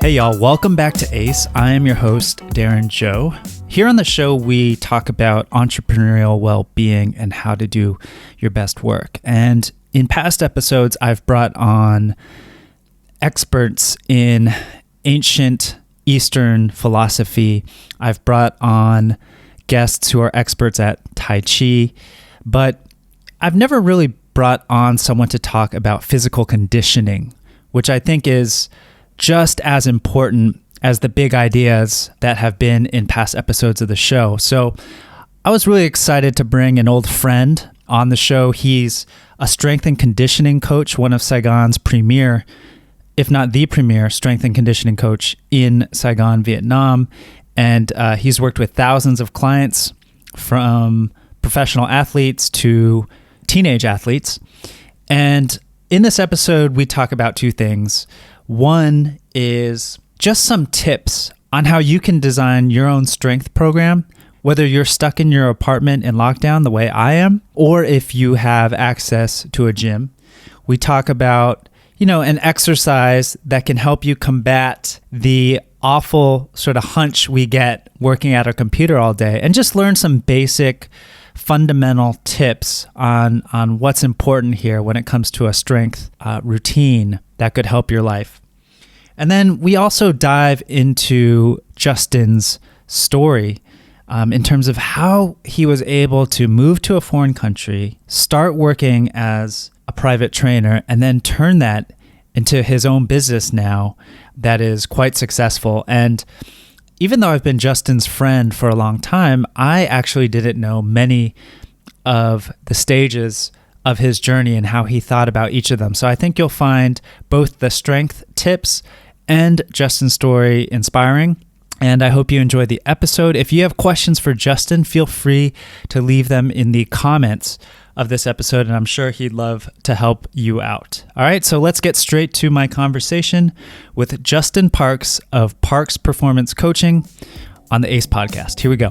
Hey y'all, welcome back to ACE. I am your host, Darren Joe. Here on the show, we talk about entrepreneurial well-being and how to do your best work. And in past episodes, I've brought on experts in ancient Eastern philosophy. I've brought on guests who are experts at Tai Chi, but I've never really brought on someone to talk about physical conditioning, which I think is just as important as the big ideas that have been in past episodes of the show. So I was really excited to bring an old friend on the show. He's a strength and conditioning coach, one of Saigon's premier, if not the premier, strength and conditioning coach in Saigon, Vietnam. And he's worked with thousands of clients, from professional athletes to teenage athletes. And in this episode, we talk about two things. One is just some tips on how you can design your own strength program, whether you're stuck in your apartment in lockdown the way I am, or if you have access to a gym. We talk about, an exercise that can help you combat the awful sort of hunch we get working at a computer all day, and just learn some basic fundamental tips on what's important here when it comes to a strength routine that could help your life. And then we also dive into Justin's story in terms of how he was able to move to a foreign country, start working as a private trainer, and then turn that into his own business now that is quite successful. And even though I've been Justin's friend for a long time, I actually didn't know many of the stages of his journey and how he thought about each of them. So I think you'll find both the strength tips and Justin's story inspiring. And I hope you enjoy the episode. If you have questions for Justin, feel free to leave them in the comments of this episode, and I'm sure he'd love to help you out. All right, so let's get straight to my conversation with Justin Parks of Parks Performance Coaching on the ACE podcast. Here we go.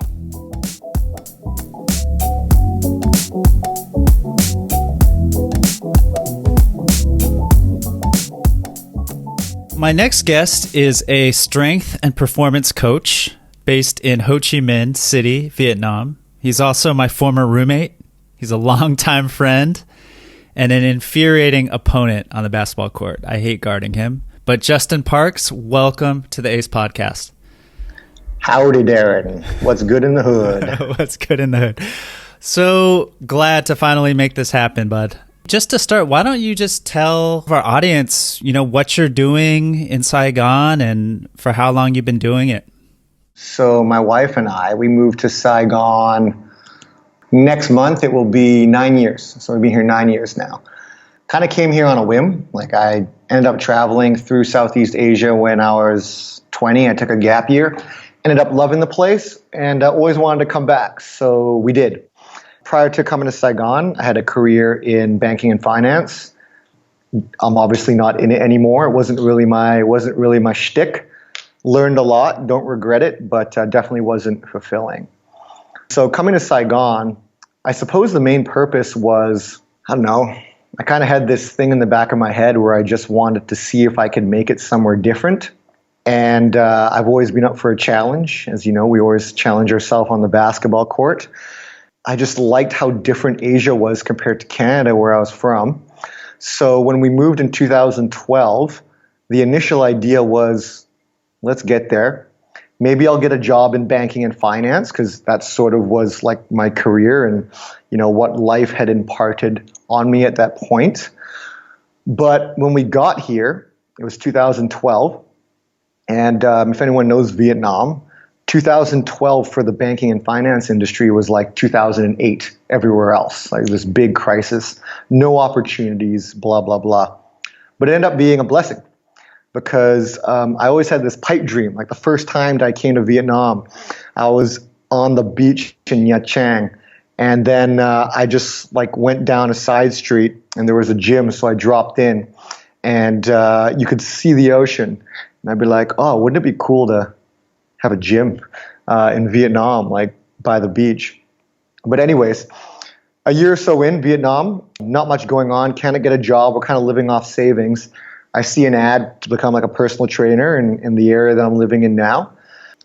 My next guest is a strength and performance coach based in Ho Chi Minh City, Vietnam. He's also my former roommate. He's a longtime friend and an infuriating opponent on the basketball court. I hate guarding him. But Justin Parks, welcome to the ACE podcast. Howdy, Darren. What's good in the hood? What's good in the hood? So glad to finally make this happen, bud. Just to start, why don't you just tell our audience, what you're doing in Saigon and for how long you've been doing it? So my wife and I, we moved to Saigon next month. It will be 9 years. So we've been here 9 years now. Kind of came here on a whim. I ended up traveling through Southeast Asia when I was 20. I took a gap year, ended up loving the place, and I always wanted to come back. So we did. Prior to coming to Saigon, I had a career in banking and finance. I'm obviously not in it anymore. It wasn't really my shtick. Learned a lot, don't regret it, but definitely wasn't fulfilling. So coming to Saigon, I suppose the main purpose was, I kind of had this thing in the back of my head where I just wanted to see if I could make it somewhere different. And I've always been up for a challenge. As you know, we always challenge ourselves on the basketball court. I just liked how different Asia was compared to Canada, where I was from. So when we moved in 2012, the initial idea was, let's get there. Maybe I'll get a job in banking and finance, because that sort of was like my career and, what life had imparted on me at that point. But when we got here, it was 2012. And if anyone knows Vietnam, 2012 for the banking and finance industry was like 2008 everywhere else, like this big crisis, no opportunities, blah, blah, blah. But it ended up being a blessing because I always had this pipe dream. Like the first time that I came to Vietnam, I was on the beach in Nha Trang. And then I just went down a side street and there was a gym. So I dropped in and you could see the ocean. And I'd be like, oh, wouldn't it be cool to have a gym in Vietnam, by the beach. But anyways, a year or so in Vietnam, not much going on, can't get a job, we're kind of living off savings. I see an ad to become like a personal trainer in the area that I'm living in now.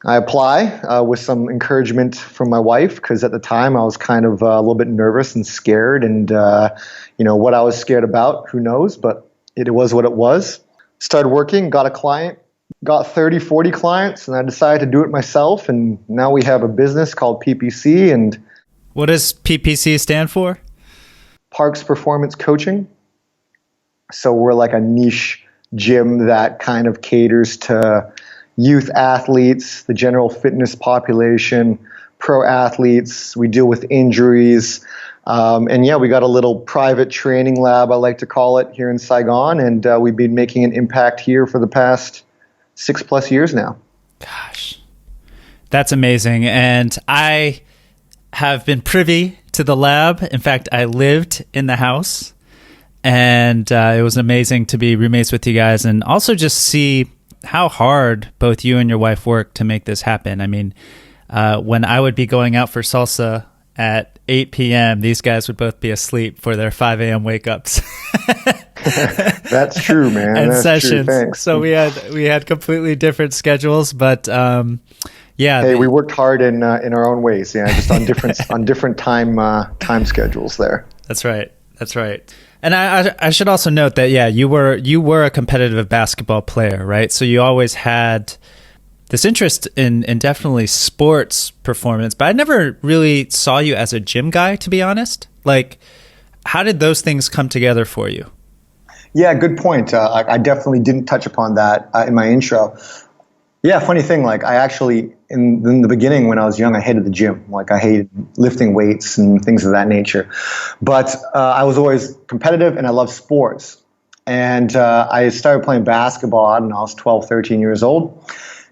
I apply with some encouragement from my wife because at the time I was kind of a little bit nervous and scared, and what I was scared about, who knows, but it was what it was. Started working, got a client, got 30, 40 clients, and I decided to do it myself, and now we have a business called PPC. And what does PPC stand for? Parks Performance Coaching. So we're like a niche gym that kind of caters to youth athletes, the general fitness population, pro athletes. We deal with injuries. We got a little private training lab, I like to call it, here in Saigon. And we've been making an impact here for the past 6+ years now. Gosh, that's amazing. And I have been privy to the lab. In fact, I lived in the house, and it was amazing to be roommates with you guys and also just see how hard both you and your wife work to make this happen. I mean, when I would be going out for salsa at 8 p.m., these guys would both be asleep for their 5 a.m. wake-ups. That's true, man. And that's sessions. True. Thanks. So we had completely different schedules, but we worked hard in our own ways. Yeah, just on different time schedules there. That's right. And I should also note that you were a competitive basketball player, right? So you always had this interest in definitely sports performance, but I never really saw you as a gym guy, to be honest. Like, how did those things come together for you? Yeah, good point. I definitely didn't touch upon that in my intro. Yeah, funny thing, like I actually, in the beginning when I was young, I hated the gym. Like I hated lifting weights and things of that nature. But I was always competitive and I loved sports. And I started playing basketball when I was 12, 13 years old.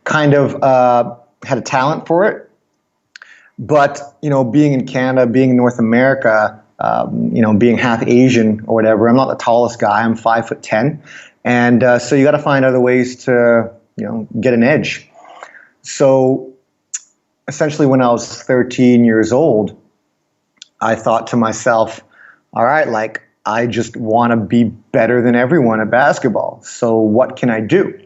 Kind of had a talent for it. But, being in Canada, being in North America, being half Asian or whatever, I'm not the tallest guy. I'm 5'10". And so you got to find other ways to get an edge. So essentially when I was 13 years old, I thought to myself, all right, like I just want to be better than everyone at basketball. So what can I do?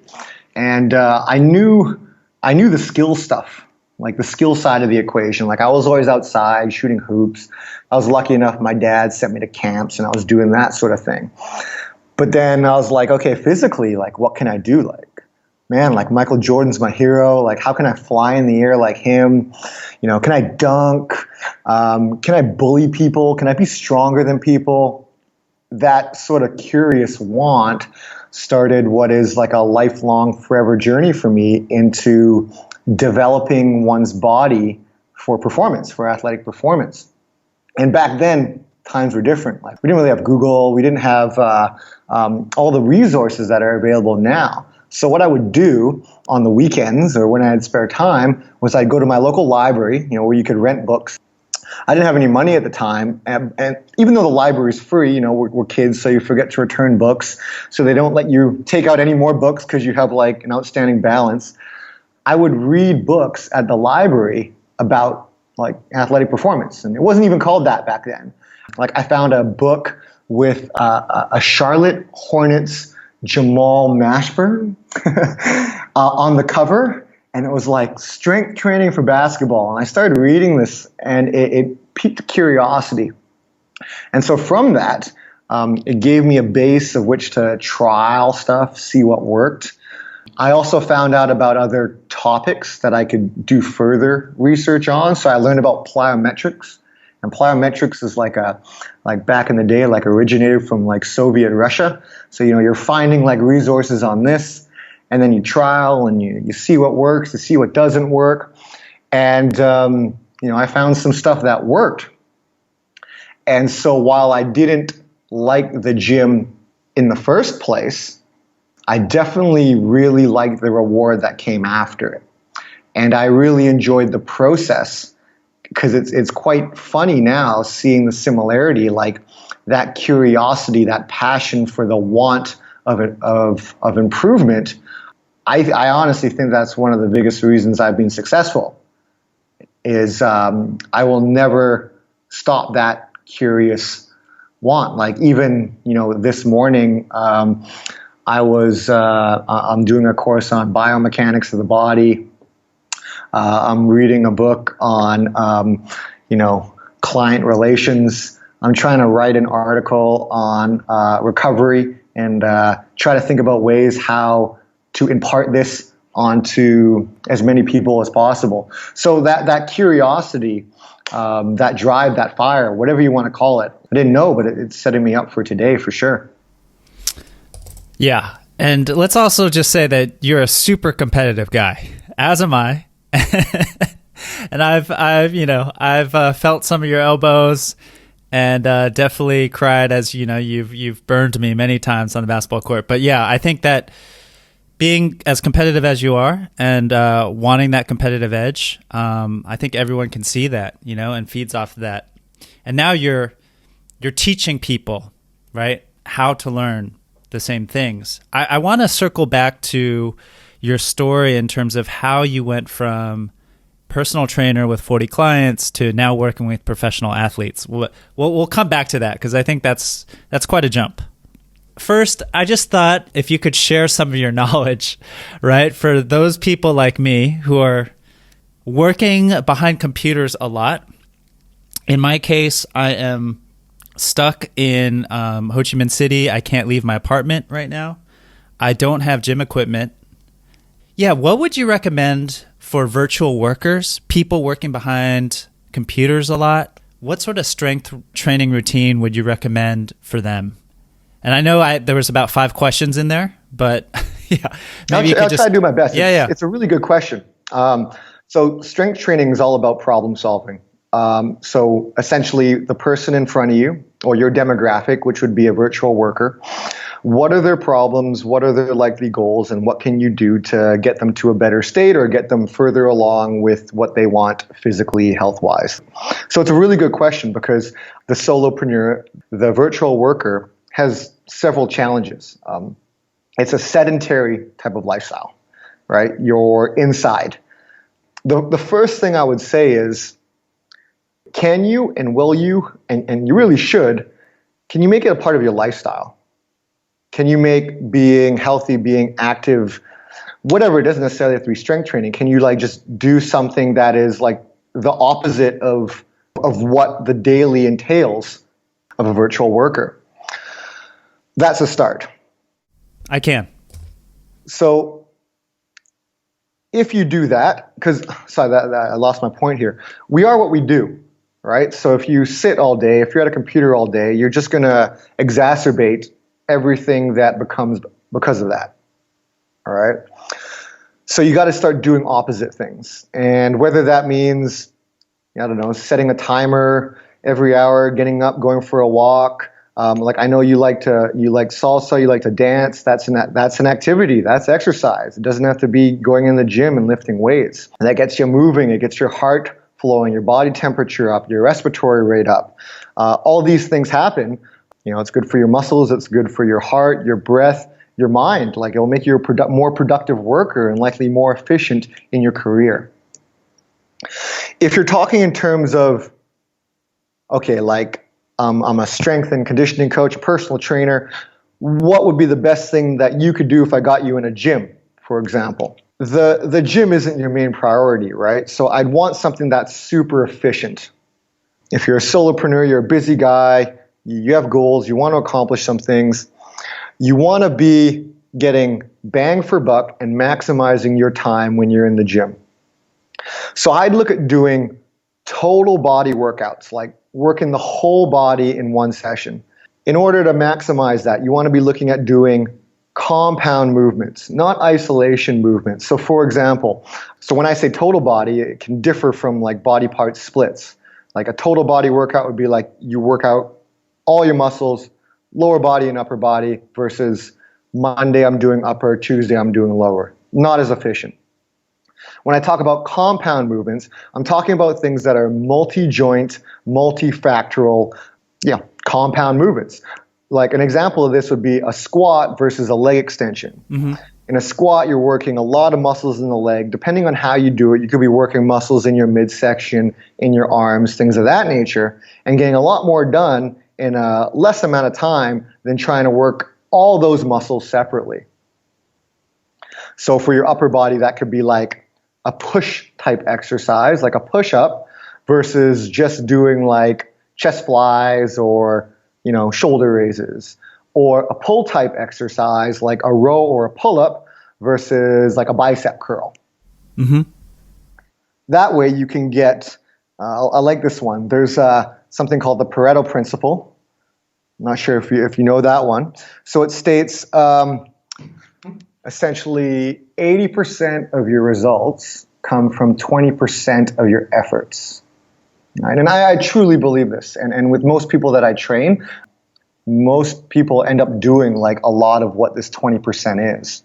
And I knew the skill stuff, like the skill side of the equation. Like I was always outside shooting hoops. I was lucky enough, my dad sent me to camps and I was doing that sort of thing. But then I was like, okay, physically, like what can I do? Like, man, like Michael Jordan's my hero. Like, how can I fly in the air like him? Can I dunk? Can I bully people? Can I be stronger than people? That sort of curious want started what is like a lifelong, forever journey for me into developing one's body for performance, for athletic performance. And back then, times were different. Like we didn't really have Google. We didn't have all the resources that are available now. So what I would do on the weekends or when I had spare time was I'd go to my local library, where you could rent books. I didn't have any money at the time, and even though the library is free, we're kids, so you forget to return books, so they don't let you take out any more books because you have like an outstanding balance. I would read books at the library about like athletic performance, and it wasn't even called that back then. Like I found a book with a Charlotte Hornets Jamal Mashburn on the cover, and it was like strength training for basketball. And I started reading this, and it piqued curiosity. And so from that, it gave me a base of which to trial stuff, see what worked. I also found out about other topics that I could do further research on. So I learned about plyometrics. And plyometrics is like back in the day, like originated from like Soviet Russia. So, you're finding like resources on this, and then you trial and you see what works, you see what doesn't work. And, I found some stuff that worked. And so while I didn't like the gym in the first place, I definitely really liked the reward that came after it. And I really enjoyed the process. Because it's quite funny now seeing the similarity, like that curiosity, that passion for the want of improvement. I honestly think that's one of the biggest reasons I've been successful. Is I will never stop that curious want. Like even this morning, I'm doing a course on biomechanics of the body. I'm reading a book on, client relations. I'm trying to write an article on recovery and try to think about ways how to impart this onto as many people as possible. So that curiosity, that drive, that fire, whatever you want to call it, I didn't know, but it's setting me up for today for sure. Yeah. And let's also just say that you're a super competitive guy, as am I. And I've felt some of your elbows and definitely cried as, you've burned me many times on the basketball court. But yeah, I think that being as competitive as you are and wanting that competitive edge, I think everyone can see that, and feeds off of that. And now you're teaching people, right, how to learn the same things. I want to circle back to your story in terms of how you went from personal trainer with 40 clients to now working with professional athletes. We'll come back to that because I think that's quite a jump. First, I just thought if you could share some of your knowledge, right, for those people like me who are working behind computers a lot. In my case, I am stuck in Ho Chi Minh City. I can't leave my apartment right now. I don't have gym equipment. Yeah, what would you recommend for virtual workers, people working behind computers a lot? What sort of strength training routine would you recommend for them? And I know there was about 5 questions in there, but yeah. Maybe I'll try to do my best. Yeah. It's a really good question. So strength training is all about problem solving. So essentially the person in front of you or your demographic, which would be a virtual worker, what are their problems? What are their likely goals? And what can you do to get them to a better state or get them further along with what they want physically, health-wise? So it's a really good question because the solopreneur, the virtual worker, has several challenges. It's a sedentary type of lifestyle, right? You're inside. The first thing I would say is, can you and will you, and you really should, can you make it a part of your lifestyle? Can you make being healthy, being active, whatever, it doesn't necessarily have to be strength training. Can you just do something that is like the opposite of what the daily entails of a virtual worker? That's a start. I can. So if you do that, I lost my point here. We are what we do, right? So if you sit all day, if you're at a computer all day, you're just going to exacerbate everything that becomes because of that. All right. So you got to start doing opposite things. And whether that means, I don't know, setting a timer every hour, getting up, going for a walk. I know you like salsa, you like to dance. That's an activity. That's exercise. It doesn't have to be going in the gym and lifting weights. And that gets you moving. It gets your heart flowing, your body temperature up, your respiratory rate up. All these things happen. It's good for your muscles. It's good for your heart, your breath, your mind. It'll make you a more productive worker and likely more efficient in your career. If you're talking in terms of, I'm a strength and conditioning coach, a personal trainer, what would be the best thing that you could do if I got you in a gym, for example? The gym isn't your main priority, right? So I'd want something that's super efficient. If you're a solopreneur, you're a busy guy, you have goals, you want to accomplish some things, you want to be getting bang for buck and maximizing your time when you're in the gym. So I'd look at doing total body workouts, like working the whole body in one session. In order to maximize that, you want to be looking at doing compound movements, not isolation movements. So for example, when I say total body, it can differ from body part splits. Like a total body workout would be like you work out all your muscles, lower body and upper body, versus Monday I'm doing upper, Tuesday I'm doing lower. Not as efficient. When I talk about compound movements, I'm talking about things that are multi-joint, multifactorial, compound movements. Like an example of this would be a squat versus a leg extension. Mm-hmm. In a squat, you're working a lot of muscles in the leg. Depending on how you do it, you could be working muscles in your midsection, in your arms, things of that nature, and getting a lot more done in a less amount of time than trying to work all those muscles separately. So for your upper body, that could be like a push type exercise, like a push up, versus just doing like chest flies or, shoulder raises, or a pull type exercise like a row or a pull up versus like a bicep curl. Mm-hmm. That way you can get, I like this one. There's something called the Pareto principle. I'm not sure if you know that one. So it states essentially 80% of your results come from 20% of your efforts. Right? And I truly believe this. And with most people that I train, most people end up doing like a lot of what this 20% is.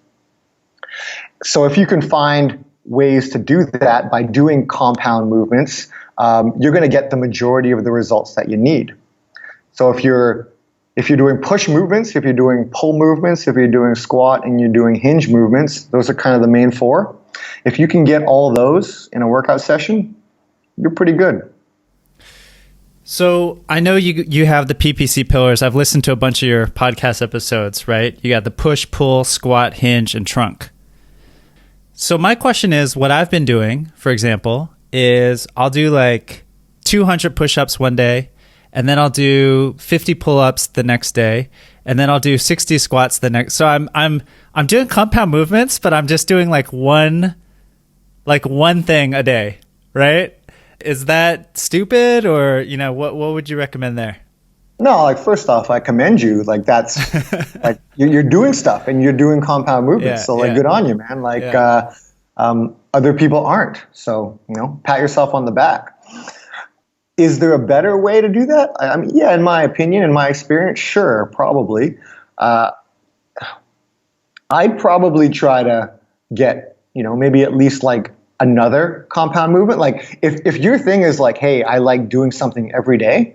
So if you can find ways to do that by doing compound movements, you're going to get the majority of the results that you need. So if you're doing push movements, if you're doing pull movements, if you're doing squat and you're doing hinge movements, those are kind of the main four. If you can get all those in a workout session, you're pretty good. So I know you have the PPC pillars. I've listened to a bunch of your podcast episodes, right? You got the push, pull, squat, hinge, and trunk. So my question is, what I've been doing, for example, is I'll do like 200 push-ups one day, and then I'll do 50 pull-ups the next day, and then I'll do 60 squats the next. So I'm doing compound movements, but I'm just doing like one thing a day, right? Is that stupid, or what would you recommend there? No, like first off, I commend you. Like that's like you're doing stuff and you're doing compound movements. So good on you, man. Like other people aren't. So pat yourself on the back. Is there a better way to do that? I mean, yeah, in my opinion, in my experience, sure, probably. I'd probably try to get maybe at least like another compound movement. Like if your thing is like, hey, I like doing something every day,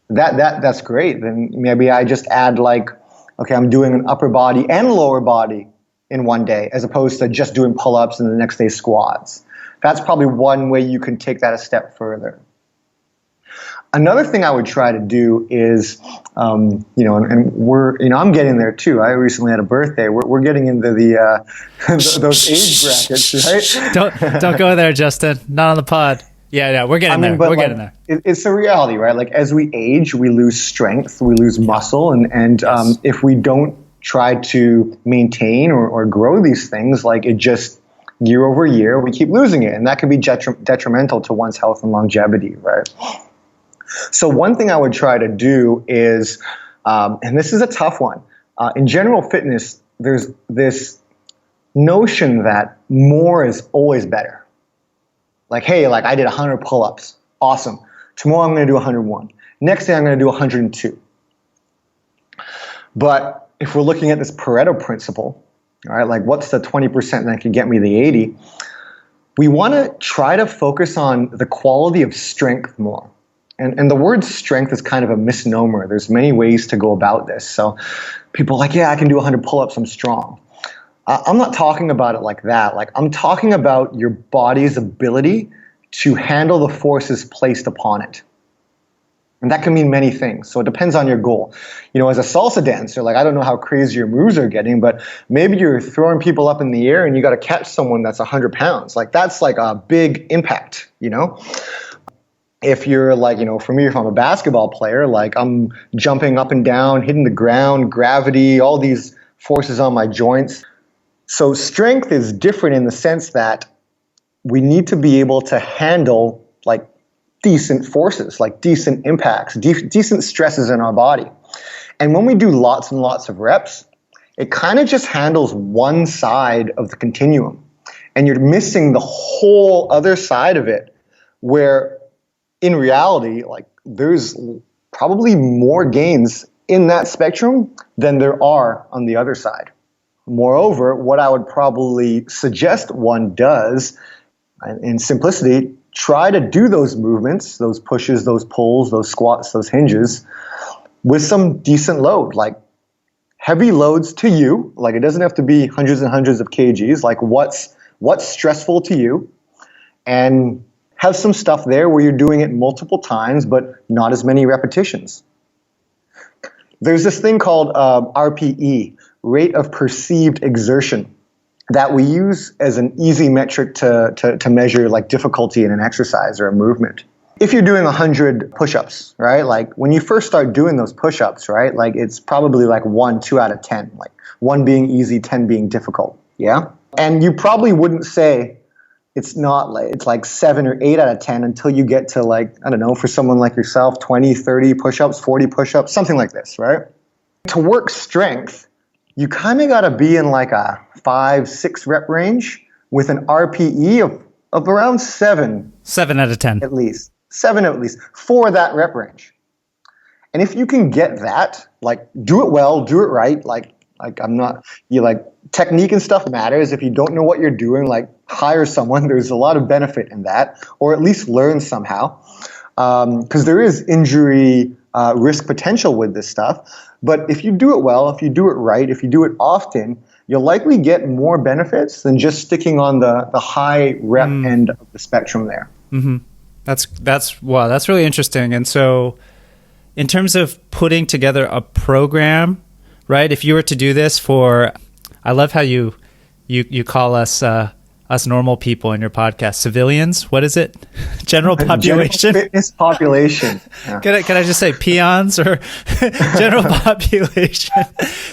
that's great. Then maybe I just add like, okay, I'm doing an upper body and lower body in one day, as opposed to just doing pull-ups and the next day squats. That's probably one way you can take that a step further. Another thing I would try to do is, and we're, I'm getting there too. I recently had a birthday. We're getting into the those age brackets, right? Don't go there, Justin. Not on the pod. Yeah, we're getting there. We're getting there. It's a reality, right? Like as we age, we lose strength, we lose muscle, and yes. If we don't try to maintain or grow these things, like it just year over year, we keep losing it, and that can be detrimental to one's health and longevity, right? So one thing I would try to do is, and this is a tough one, in general fitness, there's this notion that more is always better. Like, hey, like I did 100 pull-ups. Awesome. Tomorrow I'm going to do 101. Next day I'm going to do 102. But if we're looking at this Pareto principle, all right, like what's the 20% that can get me the 80? We want to try to focus on the quality of strength more. And the word strength is kind of a misnomer. There's many ways to go about this. So people are like, yeah, I can do 100 pull-ups, I'm strong. I'm not talking about it like that. Like I'm talking about your body's ability to handle the forces placed upon it. And that can mean many things. So it depends on your goal. As a salsa dancer, like I don't know how crazy your moves are getting, but maybe you're throwing people up in the air and you got to catch someone that's 100 pounds. Like that's like a big impact, If you're like, for me, if I'm a basketball player, like I'm jumping up and down, hitting the ground, gravity, all these forces on my joints. So strength is different in the sense that we need to be able to handle like decent forces, like decent impacts, decent stresses in our body. And when we do lots and lots of reps, it kind of just handles one side of the continuum. And you're missing the whole other side of it, where in reality, like there's probably more gains in that spectrum than there are on the other side. Moreover, what I would probably suggest one does, in simplicity, try to do those movements, those pushes, those pulls, those squats, those hinges, with some decent load, like heavy loads to you. Like it doesn't have to be hundreds and hundreds of kgs. Like what's stressful to you, and have some stuff there where you're doing it multiple times, but not as many repetitions. There's this thing called RPE, rate of perceived exertion, that we use as an easy metric to measure like difficulty in an exercise or a movement. If you're doing 100 push-ups, right? Like when you first start doing those push-ups, right? Like it's probably like 1, 2 out of 10, like 1 being easy, 10 being difficult. Yeah. And you probably wouldn't say it's not like, it's like 7 or 8 out of 10 until you get to like, I don't know, for someone like yourself, 20, 30 push-ups, 40 push-ups, something like this, right? To work strength, you kind of got to be in like a 5, 6 rep range with an RPE of around 7. 7 out of 10. At least. 7 at least for that rep range. And if you can get that, like do it well, do it right, like I'm not, you like technique and stuff matters. If you don't know what you're doing, like hire someone. There's a lot of benefit in that, or at least learn somehow. Because there is injury risk potential with this stuff. But if you do it well, if you do it right, if you do it often, you'll likely get more benefits than just sticking on the high rep end of the spectrum there. Mm-hmm. Wow, that's really interesting. And so in terms of putting together a program, right? If you were to do this for, I love how you call us normal people in your podcast, civilians. What is it? General population. General fitness population. Yeah. Can I just say peons or general population?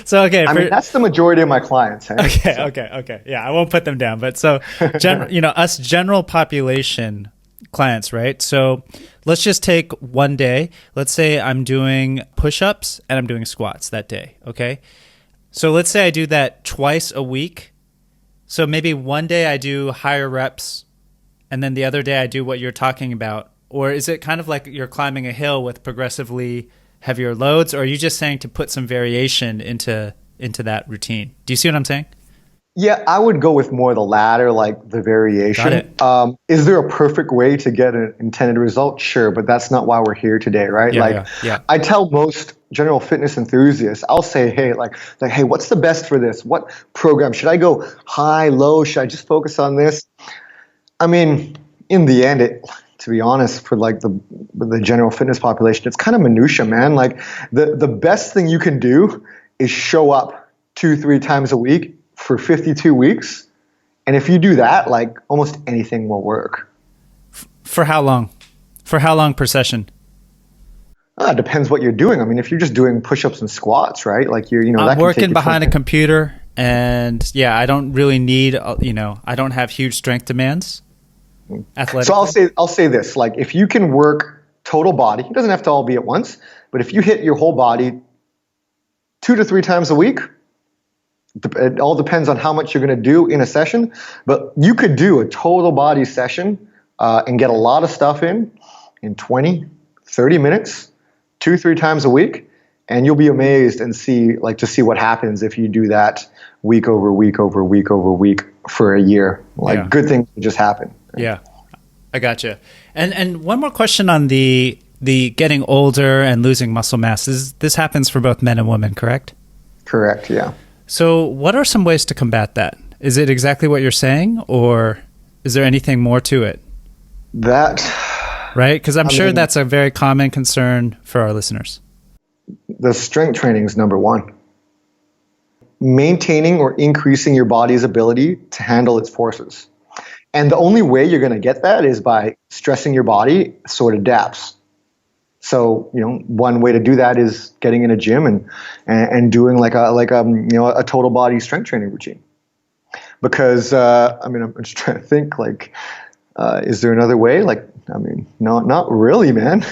So okay, I mean that's the majority of my clients. Hey? Okay. Yeah, I won't put them down. But so, us general population clients, right? So let's just take one day. Let's say I'm doing push-ups and I'm doing squats that day. Okay. So let's say I do that twice a week. So maybe one day I do higher reps and then the other day I do what you're talking about. Or is it kind of like you're climbing a hill with progressively heavier loads? Or are you just saying to put some variation into that routine? Do you see what I'm saying? Yeah, I would go with more the latter, like the variation. Got it. Is there a perfect way to get an intended result? Sure, but that's not why we're here today, right? Yeah. I tell most general fitness enthusiasts, I'll say, hey, hey, what's the best for this? What program? Should I go high, low? Should I just focus on this? I mean, in the end, to be honest, for like the general fitness population, it's kind of minutia, man. Like the best thing you can do is show up 2-3 times a week for 52 weeks. And if you do that, like almost anything will work. For how long? For how long per session? It depends what you're doing. I mean, if you're just doing push-ups and squats, right? Like I'm working behind a computer and I don't really need, I don't have huge strength demands. Athletic. So I'll say this, like if you can work total body, it doesn't have to all be at once, but if you hit your whole body 2 to 3 times a week, it all depends on how much you're going to do in a session, but you could do a total body session and get a lot of stuff in 20, 30 minutes, 2-3 times a week, and you'll be amazed and see what happens if you do that week over week over week over week for a year. Good things will just happen. Yeah, I gotcha. And one more question on the getting older and losing muscle mass. This happens for both men and women, correct? Correct, yeah. So what are some ways to combat that? Is it exactly what you're saying, or is there anything more to it? Right? Because I'm sure that's a very common concern for our listeners. The strength training is number one. Maintaining or increasing your body's ability to handle its forces. And the only way you're going to get that is by stressing your body so it adapts. So, one way to do that is getting in a gym and doing a total body strength training routine. Because, I'm just trying to think, is there another way? No, not really, man.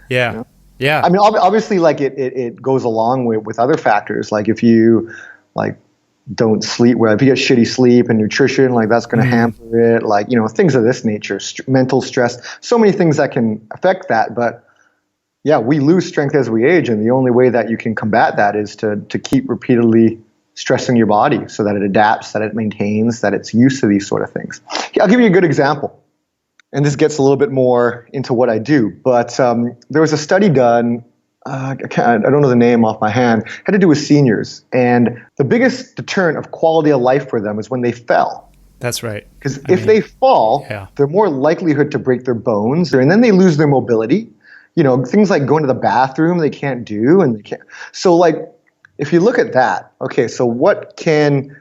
Yeah. I mean, obviously, it goes along with other factors. Like if you, don't sleep well, if you get shitty sleep and nutrition, that's going to hamper it. Things of this nature, mental stress, so many things that can affect that. But yeah, we lose strength as we age, and the only way that you can combat that is to keep repeatedly stressing your body so that it adapts, that it maintains, that it's used to these sort of things. I'll give you a good example, and this gets a little bit more into what I do, but there was a study done, I don't know the name off my hand, had to do with seniors, and the biggest deterrent of quality of life for them is when they fell. That's right. Because if they fall, they're more likelihood to break their bones, and then they lose their mobility. things like going to the bathroom they can't do, and they can't. So like, if you look at that, okay, so what can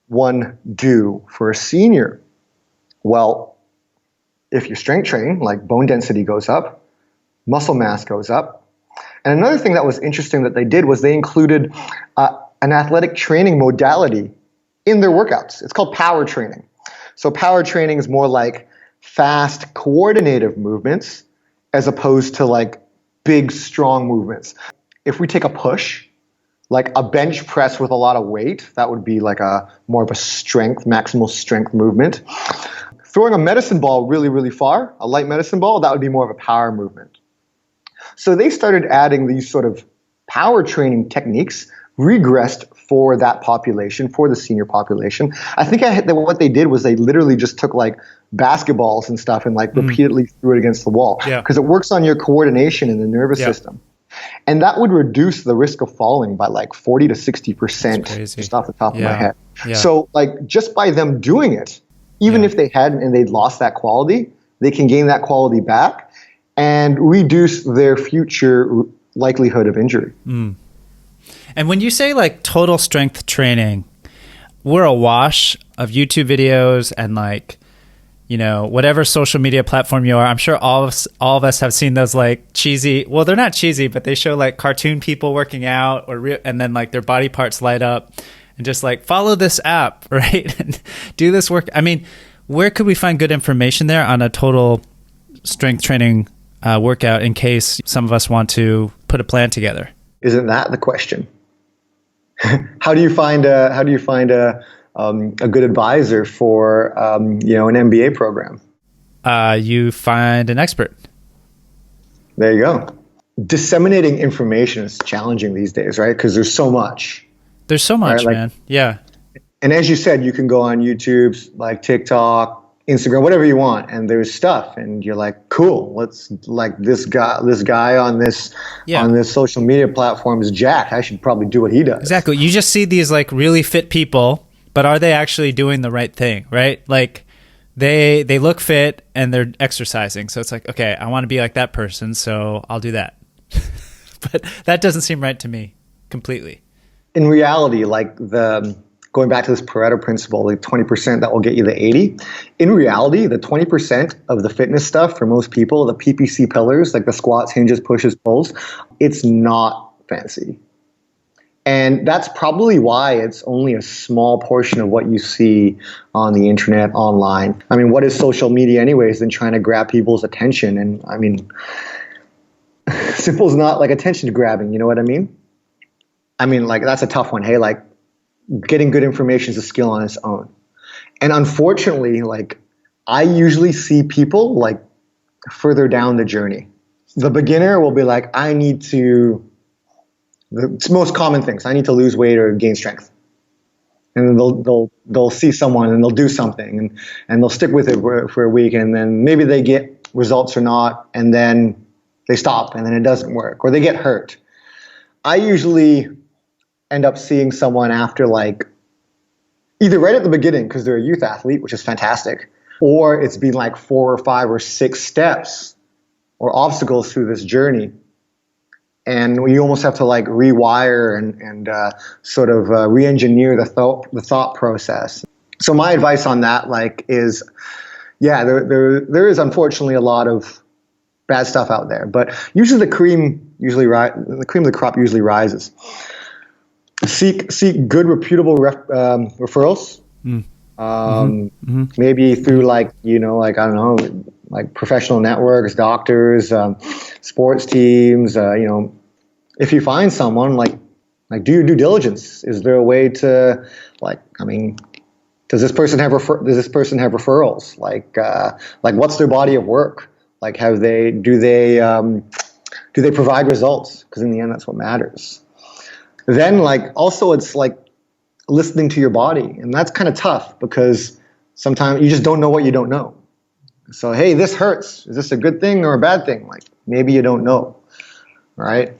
one do for a senior? Well, if you strength train, like bone density goes up, muscle mass goes up. And another thing that was interesting that they did was they included an athletic training modality in their workouts. It's called power training. So power training is more like fast, coordinative movements as opposed to like big, strong movements. If we take a push, like a bench press with a lot of weight, that would be like a more of a strength, maximal strength movement. Throwing a medicine ball really, really far, a light medicine ball, that would be more of a power movement. So they started adding these sort of power training techniques, regressed for that population, for the senior population. I think what they did was they literally just took like basketballs and stuff and like repeatedly threw it against the wall, because it works on your coordination in the nervous system. And that would reduce the risk of falling by like 40 to 60%, just off the top of my head. Yeah. So like just by them doing it, even if they hadn't and they'd lost that quality, they can gain that quality back and reduce their future likelihood of injury. And when you say like total strength training, we're awash of YouTube videos and like, whatever social media platform you are. I'm sure all of us have seen those like cheesy, well, they're not cheesy, but they show like cartoon people working out and then like their body parts light up and just like follow this app, right? And do this work. I mean, where could we find good information there on a total strength training workout in case some of us want to put a plan together? Isn't that the question? How do you find a good advisor for an MBA program? You find an expert. There you go. Disseminating information is challenging these days, right? Because there's so much. There's so much, right? Man. Yeah. And as you said, you can go on YouTube, like TikTok, Instagram, whatever you want, and there's stuff, and you're like, cool. Let's like this guy on this social media platform is jacked. I should probably do what he does. Exactly. You just see these like really fit people, but are they actually doing the right thing, right? Like they look fit and they're exercising. So it's like, okay, I want to be like that person, so I'll do that. But that doesn't seem right to me completely. In reality, like going back to this Pareto principle, like 20% that will get you the 80. In reality, the 20% of the fitness stuff for most people, the PPC pillars, like the squats, hinges, pushes, pulls, it's not fancy. And that's probably why it's only a small portion of what you see on the internet, online. I mean, what is social media anyways than trying to grab people's attention? And I mean, simple is not like attention grabbing, you know what I mean? I mean, like that's a tough one. Hey, like getting good information is a skill on its own. And unfortunately, like I usually see people like further down the journey. The beginner will be like, the most common things, I need to lose weight or gain strength. And then they'll see someone and they'll do something and they'll stick with it for a week, and then maybe they get results or not, and then they stop and then it doesn't work, or they get hurt. I usually end up seeing someone after like either right at the beginning because they're a youth athlete, which is fantastic, or it's been like 4 or 5 or 6 steps or obstacles through this journey. And you almost have to like rewire and sort of re-engineer the thought process. So my advice on that like is, there is unfortunately a lot of bad stuff out there, but usually the cream of the crop usually rises. Seek good, reputable referrals. Maybe through like I don't know, like professional networks, doctors, sports teams. If you find someone, like do your due diligence. Is there a way to does this person have referrals? Like what's their body of work? Like do they provide results? Because in the end, that's what matters. Then also it's like listening to your body, and that's kind of tough because sometimes you just don't know what you don't know. So, hey, this hurts. Is this a good thing or a bad thing? Like maybe you don't know, right?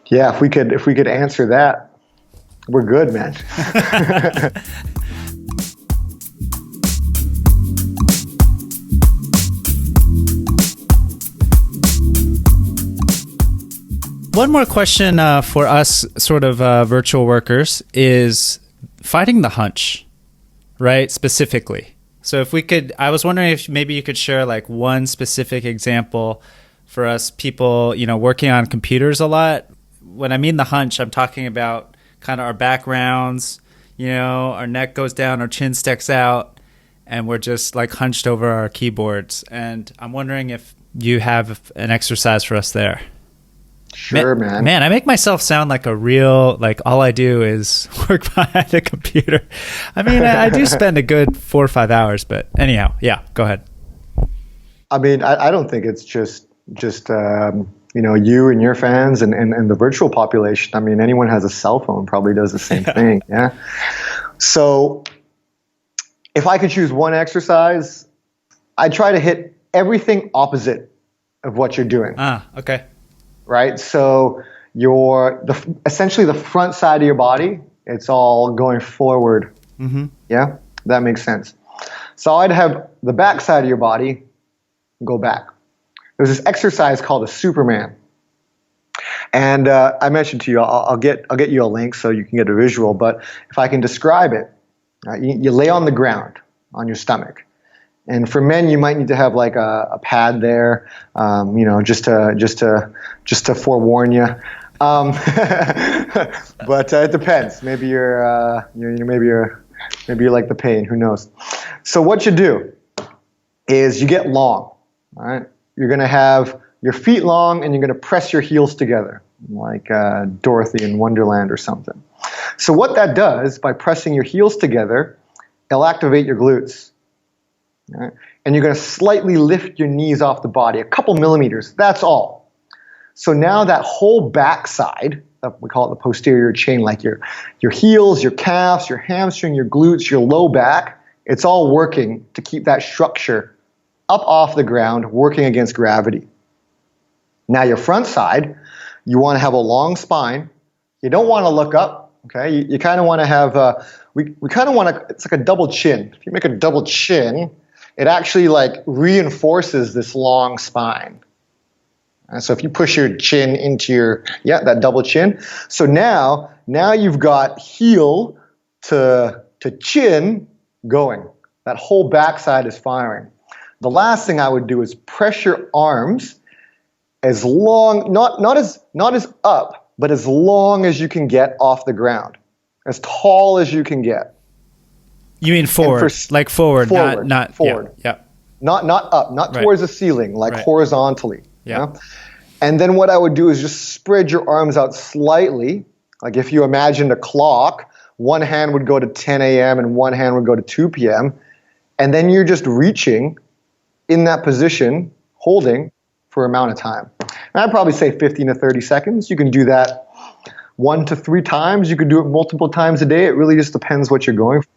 Yeah, if we could answer that, we're good, man. One more question for us sort of virtual workers is fighting the hunch, right? Specifically. So if we could, I was wondering if maybe you could share like one specific example for us people, working on computers a lot. When I mean the hunch, I'm talking about kind of our backgrounds, our neck goes down, our chin sticks out, and we're just like hunched over our keyboards. And I'm wondering if you have an exercise for us there. Sure, man. Man, I make myself sound like a real, like all I do is work behind a computer. I mean, I do spend a good 4 or 5 hours, but anyhow, yeah, go ahead. I mean, I don't think it's just you and your fans and the virtual population. I mean, anyone has a cell phone probably does the same thing. Yeah. So if I could choose one exercise, I try to hit everything opposite of what you're doing. Okay. Right? So essentially the front side of your body, it's all going forward. Mm-hmm. Yeah? That makes sense. So I'd have the back side of your body go back. There's this exercise called a Superman. And I mentioned to you, I'll get you a link so you can get a visual, but if I can describe it, you lay on the ground on your stomach. And for men, you might need to have like a pad there, just to forewarn you. But it depends. Maybe maybe you like the pain. Who knows? So what you do is you get long. All right, you're gonna have your feet long, and you're gonna press your heels together, like Dorothy in Wonderland or something. So what that does by pressing your heels together, it'll activate your glutes. Right? And you're going to slightly lift your knees off the body, a couple millimeters. That's all. So now that whole backside, we call it the posterior chain, like your heels, your calves, your hamstring, your glutes, your low back, it's all working to keep that structure up off the ground, working against gravity. Now your front side, you want to have a long spine. You don't want to look up. Okay, you kind of want to have we kind of want to. It's like a double chin. If you make a double chin, it actually like reinforces this long spine. So if you push your chin into that double chin. So now you've got heel to chin going. That whole backside is firing. The last thing I would do is press your arms as long, not as up, but as long as you can get off the ground, as tall as you can get. You mean forward, like forward, not forward. Yeah. Not up, not right. towards the ceiling, like right. horizontally. Yeah. You know? And then what I would do is just spread your arms out slightly. Like if you imagined a clock, one hand would go to 10 a.m. and one hand would go to 2 p.m. And then you're just reaching in that position, holding for an amount of time. And I'd probably say 15 to 30 seconds. You can do that 1 to 3 times. You could do it multiple times a day. It really just depends what you're going for.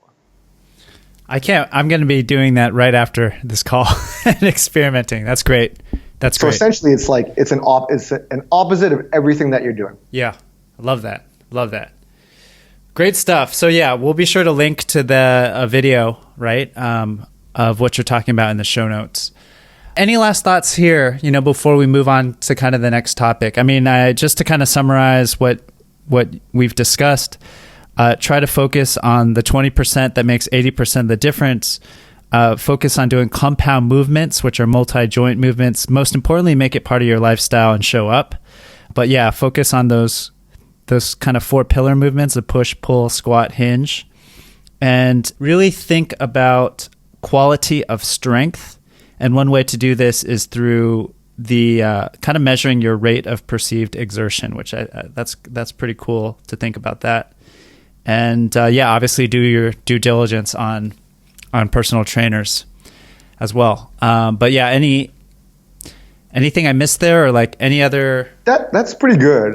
I'm going to be doing that right after this call and experimenting. That's great. That's great. So essentially, it's an opposite of everything that you're doing. Yeah, I love that. Love that. Great stuff. So yeah, we'll be sure to link to the video, right, of what you're talking about in the show notes. Any last thoughts here, before we move on to kind of the next topic? I mean, just to kind of summarize what we've discussed. Try to focus on the 20% that makes 80% of the difference. Focus on doing compound movements, which are multi-joint movements. Most importantly, make it part of your lifestyle and show up. But yeah, focus on those kind of 4 pillar movements of push, pull, squat, hinge. And really think about quality of strength. And one way to do this is through the kind of measuring your rate of perceived exertion, which that's pretty cool to think about that. And obviously do your due diligence on personal trainers as well. But yeah, anything I missed there, or like any other? That's pretty good.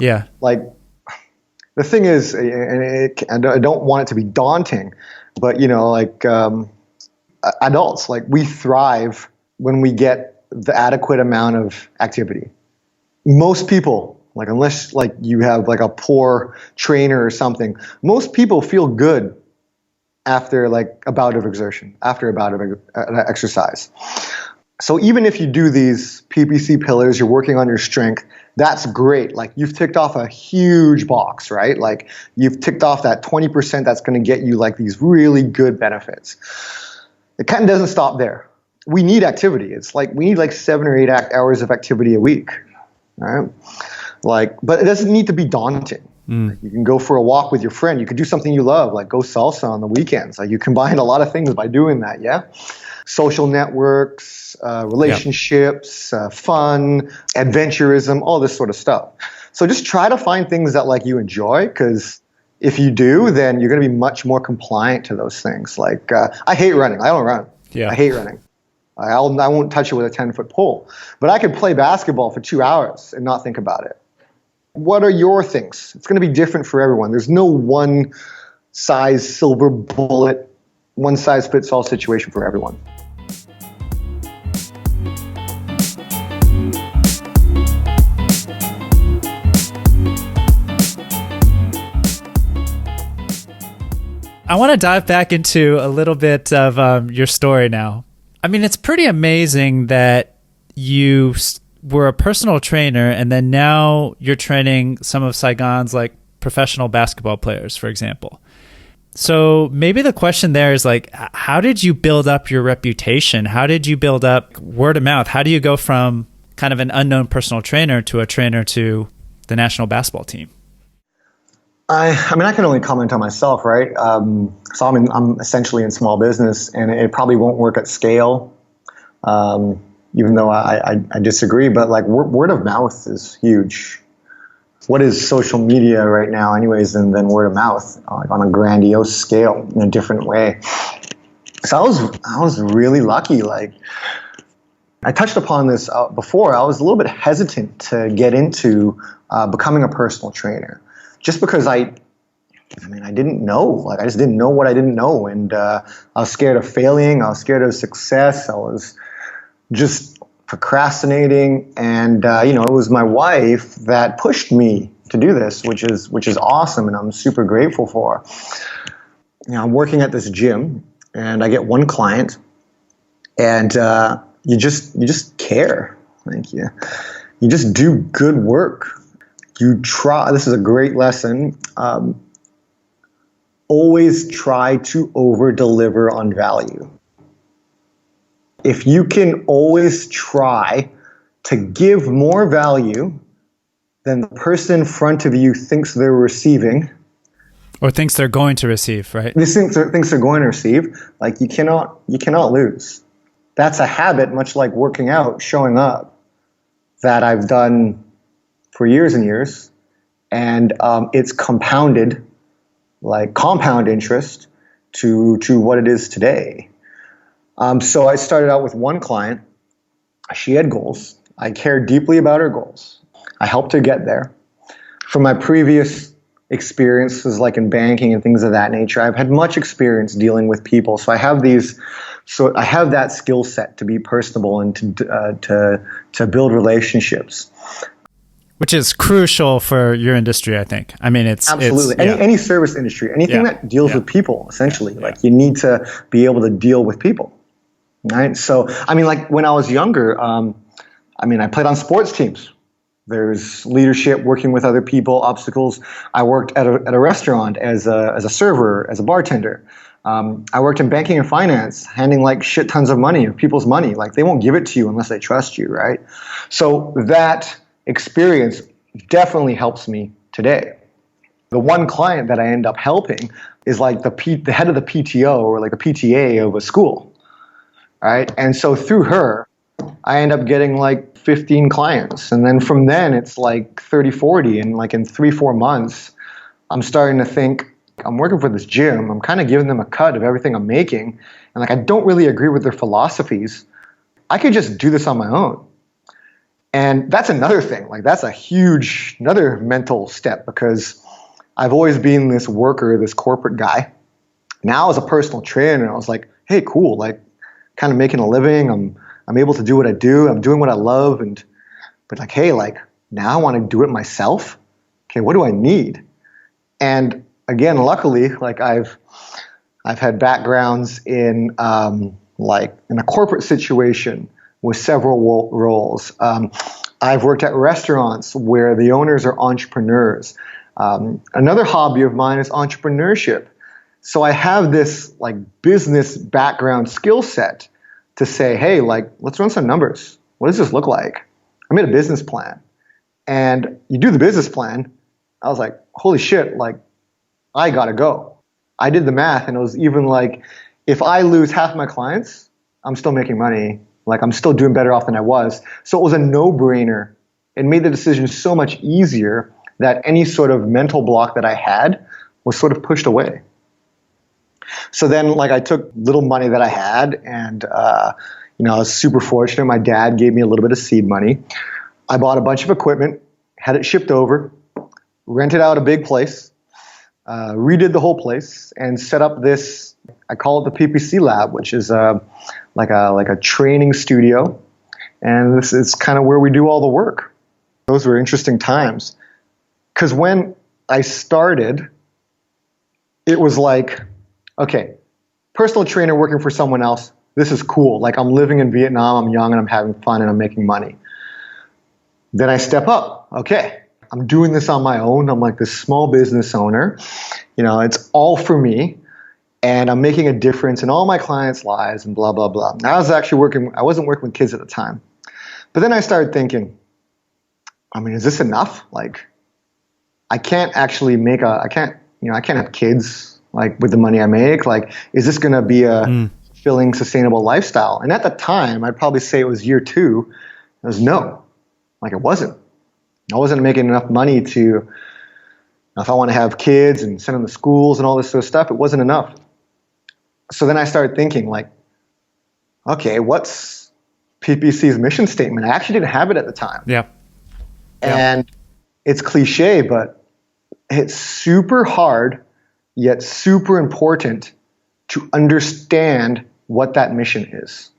Yeah. Like the thing is, and I don't want it to be daunting, but adults, like we thrive when we get the adequate amount of activity. Most people. Like unless like you have like a poor trainer or something, most people feel good after like a bout of exertion, after a bout of exercise. So even if you do these PPC pillars, you're working on your strength, that's great. Like you've ticked off a huge box, right? Like you've ticked off that 20% that's going to get you like these really good benefits. It kind of doesn't stop there. We need activity. It's like we need like 7 or 8 hours of activity a week, right? Like, but it doesn't need to be daunting. Like you can go for a walk with your friend. You could do something you love, like go salsa on the weekends. Like you combine a lot of things by doing that, yeah? Social networks, relationships, fun, adventurism, all this sort of stuff. So just try to find things that like you enjoy, because if you do, then you're going to be much more compliant to those things. Like I hate running. I don't run. Yeah. I hate running. I won't touch it with a 10-foot pole. But I could play basketball for 2 hours and not think about it. What are your things? It's going to be different for everyone. There's no one size silver bullet, one size fits all situation for everyone. I want to dive back into a little bit of your story now. I mean, it's pretty amazing that you were a personal trainer and then now you're training some of Saigon's like professional basketball players, for example. So maybe the question there is like, how did you build up your reputation? How did you build up word of mouth? How do you go from kind of an unknown personal trainer to a trainer to the national basketball team? I mean, I can only comment on myself, right? So I'm essentially in small business, and it probably won't work at scale, even though I disagree. But like word of mouth is huge. What is social media right now, anyways, than word of mouth, like on a grandiose scale in a different way? So I was really lucky. Like I touched upon this before. I was a little bit hesitant to get into becoming a personal trainer. Just because I didn't know. Like I just didn't know what I didn't know, and I was scared of failing. I was scared of success. I was just procrastinating, and it was my wife that pushed me to do this, which is awesome, and I'm super grateful for. I'm working at this gym, and I get one client, and you just care. Like you just do good work. You try. This is a great lesson. Always try to over-deliver on value. If you can always try to give more value than the person in front of you thinks they're receiving, or thinks they're going to receive, right? Thinks they're going to receive, like you cannot lose. That's a habit, much like working out, showing up, that I've done for years and years, and it's compounded, like compound interest to what it is today. So I started out with one client. She had goals. I cared deeply about her goals. I helped her get there. From my previous experiences, like in banking and things of that nature, I've had much experience dealing with people. So I have that skill set to be personable and to build relationships. Which is crucial for your industry, I think. I mean, it's absolutely any service industry, anything that deals with people, essentially. Like you need to be able to deal with people, right? So, I mean, like when I was younger, I played on sports teams. There's leadership, working with other people, obstacles. I worked at a restaurant as a server, as a bartender. I worked in banking and finance, handing like shit tons of money, of people's money. Like they won't give it to you unless they trust you, right? So that experience definitely helps me today. The one client that I end up helping is like the head of the PTO or like a PTA of a school, right? And so through her, I end up getting like 15 clients. And then from then it's like 30, 40. And like in 3-4 months, I'm starting to think, I'm working for this gym. I'm kind of giving them a cut of everything I'm making. And like, I don't really agree with their philosophies. I could just do this on my own. And that's another thing. Like that's another mental step, because I've always been this worker, this corporate guy. Now as a personal trainer, I was like, hey, cool. Like kind of making a living. I'm able to do what I do. I'm doing what I love. But like, hey, like now I want to do it myself. Okay, what do I need? And again, luckily, like I've had backgrounds in like in a corporate situation with several roles. I've worked at restaurants where the owners are entrepreneurs. Another hobby of mine is entrepreneurship. So I have this like business background skill set to say, hey, like, let's run some numbers. What does this look like? I made a business plan. And you do the business plan. I was like, holy shit, like, I gotta go. I did the math, and it was even like, if I lose half my clients, I'm still making money. Like, I'm still doing better off than I was. So it was a no-brainer. It made the decision so much easier that any sort of mental block that I had was sort of pushed away. So then, like, I took little money that I had, and I was super fortunate. My dad gave me a little bit of seed money. I bought a bunch of equipment, had it shipped over, rented out a big place, redid the whole place, and set up this, I call it the PPC lab, which is like a training studio. And this is kind of where we do all the work. Those were interesting times. Because when I started, it was like, okay, personal trainer working for someone else, this is cool. Like, I'm living in Vietnam, I'm young, and I'm having fun, and I'm making money. Then I step up. Okay, I'm doing this on my own. I'm like this small business owner. It's all for me, and I'm making a difference in all my clients' lives and blah, blah, blah. I wasn't working with kids at the time. But then I started thinking, is this enough? Like, I can't have kids, like, with the money I make. Like, is this going to be a fulfilling, sustainable lifestyle? And at the time, I'd probably say it was year 2. It was no. Like, it wasn't. I wasn't making enough money to, if I want to have kids and send them to schools and all this sort of stuff, it wasn't enough. So then I started thinking, like, okay, what's PPC's mission statement? I actually didn't have it at the time. Yeah. And it's cliche, but it's super hard, yet super important to understand what that mission is.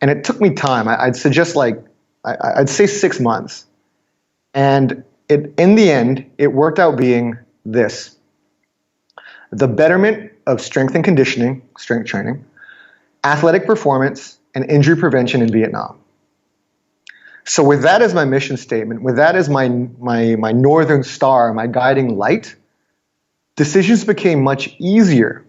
And it took me time. I'd suggest, like, I'd say 6 months. And in the end, it worked out being this: the betterment of strength and conditioning, strength training, athletic performance, and injury prevention in Vietnam. So with that as my mission statement, with that as my northern star, my guiding light, decisions became much easier.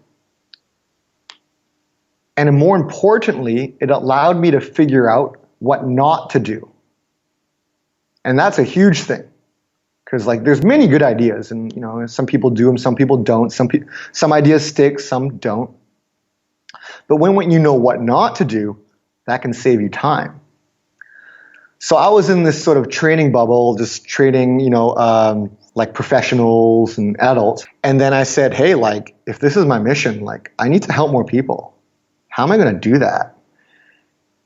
And more importantly, it allowed me to figure out what not to do. And that's a huge thing. Because, like, there's many good ideas, and some people do them, some people don't. Some ideas stick, some don't. But when you know what not to do, that can save you time. So I was in this sort of training bubble, just training, like professionals and adults. And then I said, hey, like, if this is my mission, like, I need to help more people. How am I going to do that?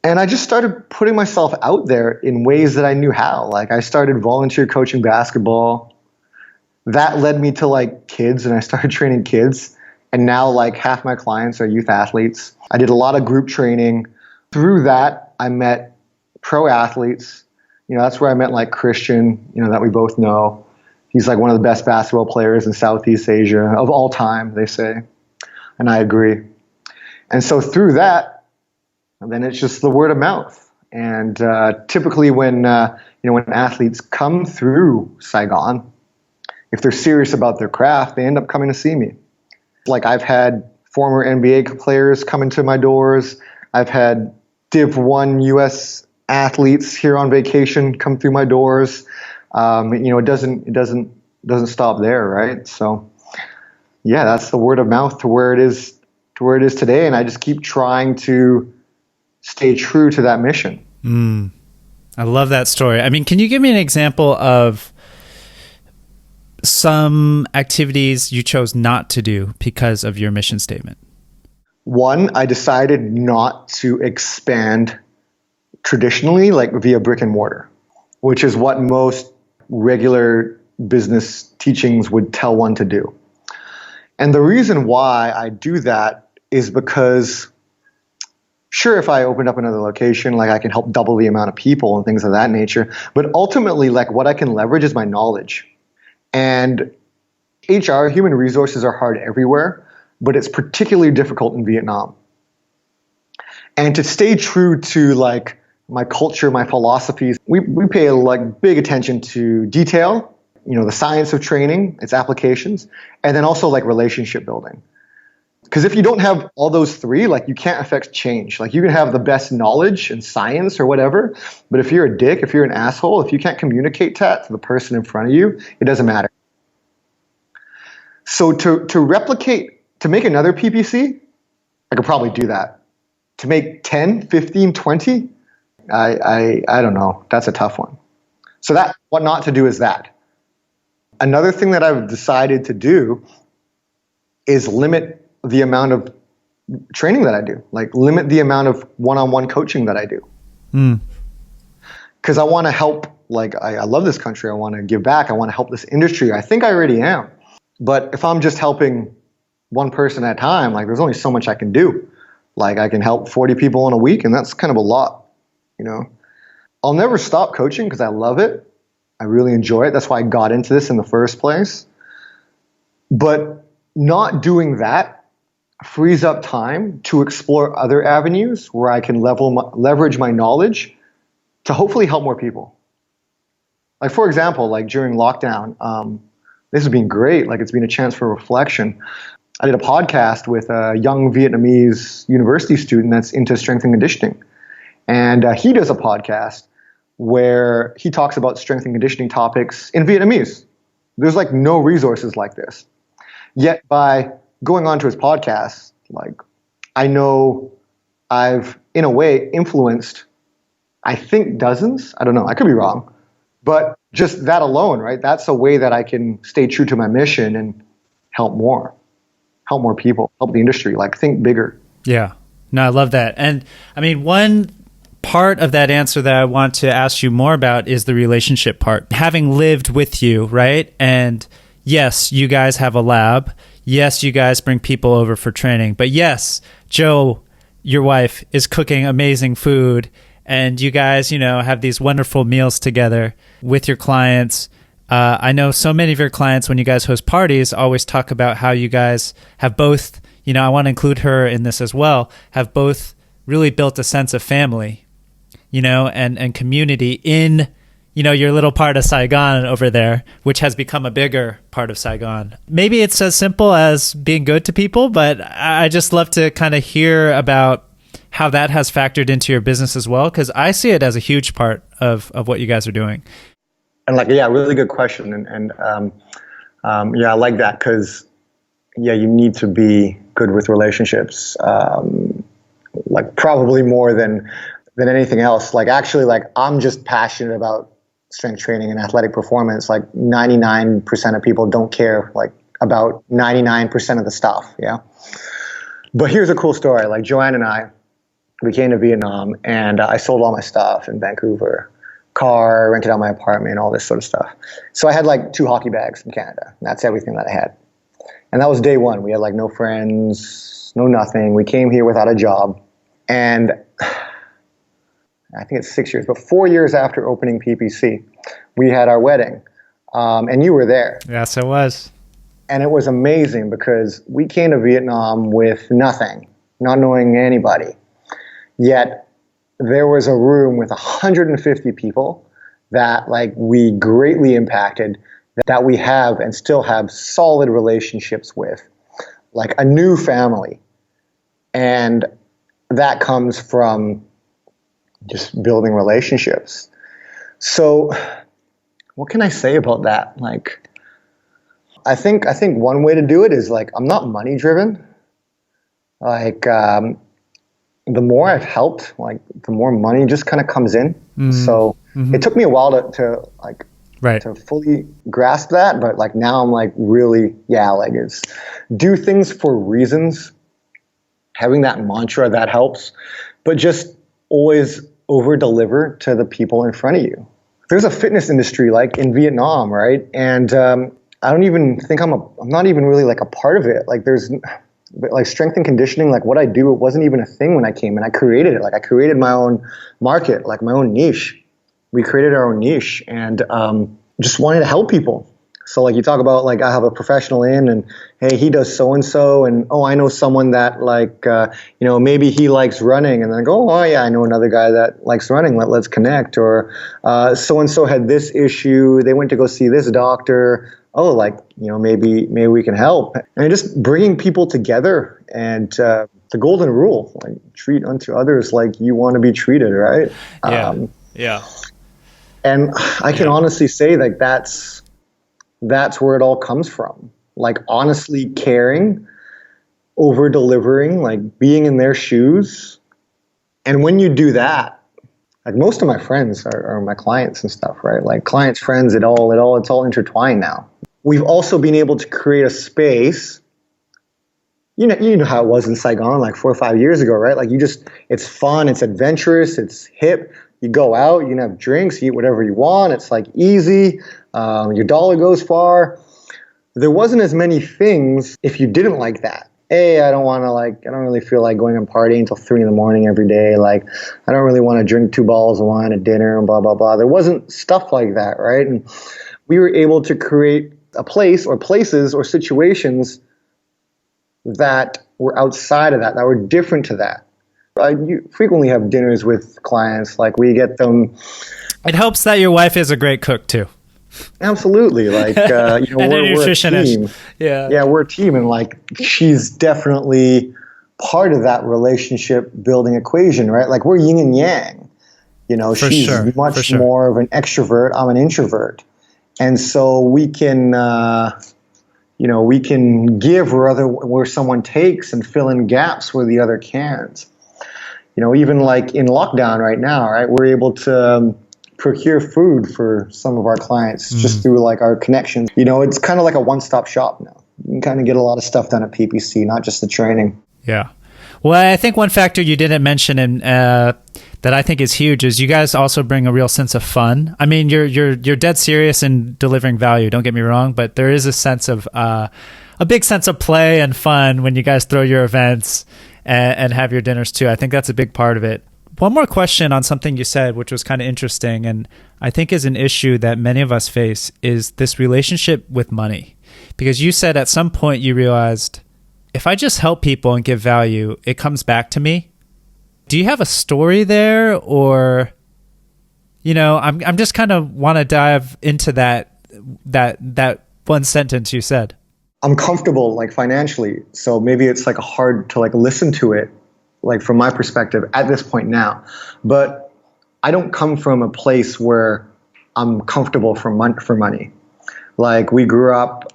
And I just started putting myself out there in ways that I knew how. Like, I started volunteer coaching basketball. That led me to, like, kids, and I started training kids. And now, like, half my clients are youth athletes. I did a lot of group training. Through that, I met pro athletes. That's where I met, like, Christian, that we both know. He's, like, one of the best basketball players in Southeast Asia of all time, they say. And I agree. And so through that, and then it's just the word of mouth. And typically when athletes come through Saigon, if they're serious about their craft, they end up coming to see me. Like, I've had former NBA players come into my doors. I've had Div 1 US athletes here on vacation come through my doors. It doesn't stop there, right? So yeah, that's the word of mouth to where it is today. And I just keep trying to stay true to that mission. I love that story. Can you give me an example of some activities you chose not to do because of your mission statement? One, I decided not to expand traditionally, like via brick and mortar, which is what most regular business teachings would tell one to do. And the reason why I do that is because, sure, if I opened up another location, like, I can help double the amount of people and things of that nature. But ultimately, like, what I can leverage is my knowledge. And HR, human resources, are hard everywhere, but it's particularly difficult in Vietnam. And to stay true to like my culture, my philosophies, we pay like big attention to detail, the science of training, its applications, and then also like relationship building. Because if you don't have all those three, like you can't affect change. Like you can have the best knowledge and science or whatever, but if you're a dick, if you're an asshole, if you can't communicate that to the person in front of you, it doesn't matter. So to make another PPC, I could probably do that. To make 10, 15, 20, I don't know. That's a tough one. So that, what not to do is that. Another thing that I've decided to do is limit the amount of training that I do, like limit the amount of one-on-one coaching that I do. Because I want to help, like I love this country. I want to give back. I want to help this industry. I think I already am. But if I'm just helping one person at a time, like there's only so much I can do. Like I can help 40 people in a week, and that's kind of a lot, I'll never stop coaching because I love it. I really enjoy it. That's why I got into this in the first place. But not doing that frees up time to explore other avenues where I can leverage my knowledge to hopefully help more people. Like for example, like during lockdown, this has been great. Like it's been a chance for reflection. I did a podcast with a young Vietnamese university student that's into strength and conditioning. And he does a podcast where he talks about strength and conditioning topics in Vietnamese. There's like no resources like this. Yet by going on to his podcast, like I know I've in a way influenced, I think dozens, I don't know, I could be wrong, but just that alone, right? That's a way that I can stay true to my mission and help more people, help the industry, like think bigger. Yeah, no, I love that. And I mean, one part of that answer that I want to ask you more about is the relationship part. Having lived with you, right? And yes, you guys have a lab. Yes, you guys bring people over for training. But yes, Jo, your wife, is cooking amazing food. And you guys, have these wonderful meals together with your clients. I know so many of your clients, when you guys host parties, always talk about how you guys have both, I want to include her in this as well, have both really built a sense of family, and community in your little part of Saigon over there, which has become a bigger part of Saigon. Maybe it's as simple as being good to people, but I just love to kind of hear about how that has factored into your business as well, because I see it as a huge part of what you guys are doing. And really good question. And I like that because, you need to be good with relationships, like probably more than anything else. Like actually, like I'm just passionate about strength training and athletic performance. Like 99% of people don't care like about 99% of the stuff. Yeah. But here's a cool story. Like Joann and I, we came to Vietnam and I sold all my stuff in Vancouver, car, rented out my apartment, all this sort of stuff. So I had like 2 hockey bags from Canada. And that's everything that I had. And that was day one. We had like no friends, no nothing. We came here without a job. And I think it's 6 years, but 4 years after opening PPC, we had our wedding. And you were there. Yes, I was. And it was amazing because we came to Vietnam with nothing, not knowing anybody. Yet there was a room with 150 people that like we greatly impacted, that we have and still have solid relationships with, like a new family. And that comes from just building relationships. So what can I say about that? Like, I think one way to do it is like, I'm not money driven. Like, the more I've helped, like the more money just kind of comes in. So it took me a while to like, to fully grasp that. But like now I'm like really, like it's do things for reasons. Having that mantra, that helps, but just always over deliver to the people in front of you. There's a fitness industry like in Vietnam, right? And I don't even think I'm not even really like a part of it. Like there's like strength and conditioning, like what I do, it wasn't even a thing when I came and I created it. Like I created my own market, like my own niche. We created our own niche and just wanted to help people. So like you talk about like I have a professional in and hey, he does so and so, and oh, I know someone that like maybe he likes running, and then I go, oh yeah, I know another guy that likes running. Let's connect. Or so and so had this issue. They went to go see this doctor. Oh, like maybe we can help. And just bringing people together and the golden rule, like treat unto others like you want to be treated, right? Yeah. And I can honestly say like that's where it all comes from. Like honestly caring, over delivering, like being in their shoes. And when you do that, like most of my friends are my clients and stuff, right? Like clients, friends, it's all intertwined now. We've also been able to create a space. You know how it was in Saigon like 4 or 5 years ago, right? Like it's fun, it's adventurous, it's hip. You go out, you can have drinks, you eat whatever you want. It's like easy. Your dollar goes far. There wasn't as many things if you didn't like that. I don't really feel like going and partying until 3 a.m. every day. Like, I don't really want to drink 2 bottles of wine at dinner and blah, blah, blah. There wasn't stuff like that, right? And we were able to create a place or places or situations that were outside of that were different to that. I frequently have dinners with clients. Like we get them. It helps that your wife is a great cook too. Absolutely. Like, and we're a team. Yeah, we're a team. And like, she's definitely part of that relationship building equation, right? Like we're yin and yang, she's much more of an extrovert. I'm an introvert. And so we can, we can give where someone takes and fill in gaps where the other can't. Even like in lockdown right now, right, we're able to procure food for some of our clients just through like our connections. It's kind of like a one-stop shop now. You can kind of get a lot of stuff done at PPC, not just the training. Yeah. Well, I think one factor you didn't mention and that I think is huge is you guys also bring a real sense of fun. I mean, you're dead serious in delivering value. Don't get me wrong, but there is a sense of a big sense of play and fun when you guys throw your events and have your dinners too. I think that's a big part of it. One more question on something you said, which was kind of interesting, and I think is an issue that many of us face, is this relationship with money. Because you said at some point you realized, if I just help people and give value, it comes back to me. Do you have a story there? Or, I'm just kind of want to dive into that one sentence you said. I'm comfortable like financially, so maybe it's like hard to like listen to it, like from my perspective at this point now. But I don't come from a place where I'm comfortable for money. Like we grew up,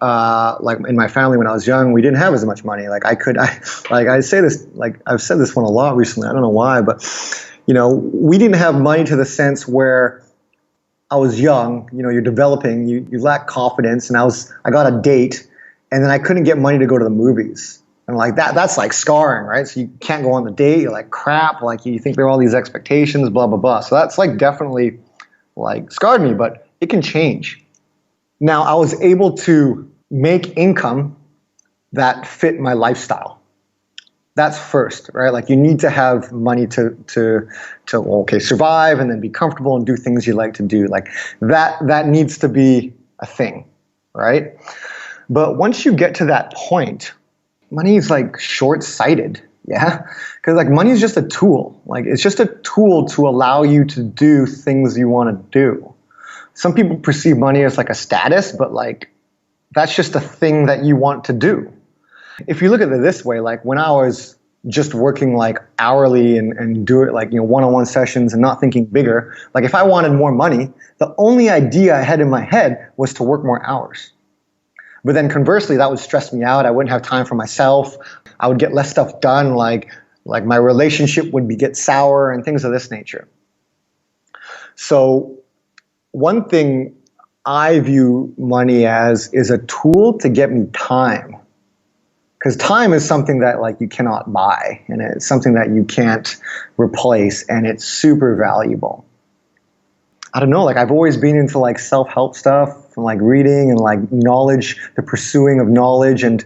like in my family when I was young, we didn't have as much money. Like I say this, like I've said this one a lot recently. I don't know why, but we didn't have money to the sense where I was young. You're developing, you lack confidence, and I got a date. And then I couldn't get money to go to the movies. And like that's like scarring, right? So you can't go on the date. You're like, crap. Like you think there are all these expectations, blah, blah, blah. So that's like definitely like scarred me, but it can change. Now I was able to make income that fit my lifestyle. That's first, right? Like you need to have money to survive and then be comfortable and do things you like to do. Like that needs to be a thing, right? But once you get to that point, money is like short-sighted, yeah? Because like money is just a tool. Like it's just a tool to allow you to do things you want to do. Some people perceive money as like a status, but like that's just a thing that you want to do. If you look at it this way, like when I was just working like hourly and do it like, one-on-one sessions and not thinking bigger, like if I wanted more money, the only idea I had in my head was to work more hours. But then conversely, that would stress me out. I wouldn't have time for myself. I would get less stuff done, like my relationship would get sour and things of this nature. So one thing I view money as is a tool to get me time. Because time is something that like you cannot buy, and it's something that you can't replace, and it's super valuable. I don't know, like I've always been into like self-help stuff and like reading and like knowledge, the pursuing of knowledge. And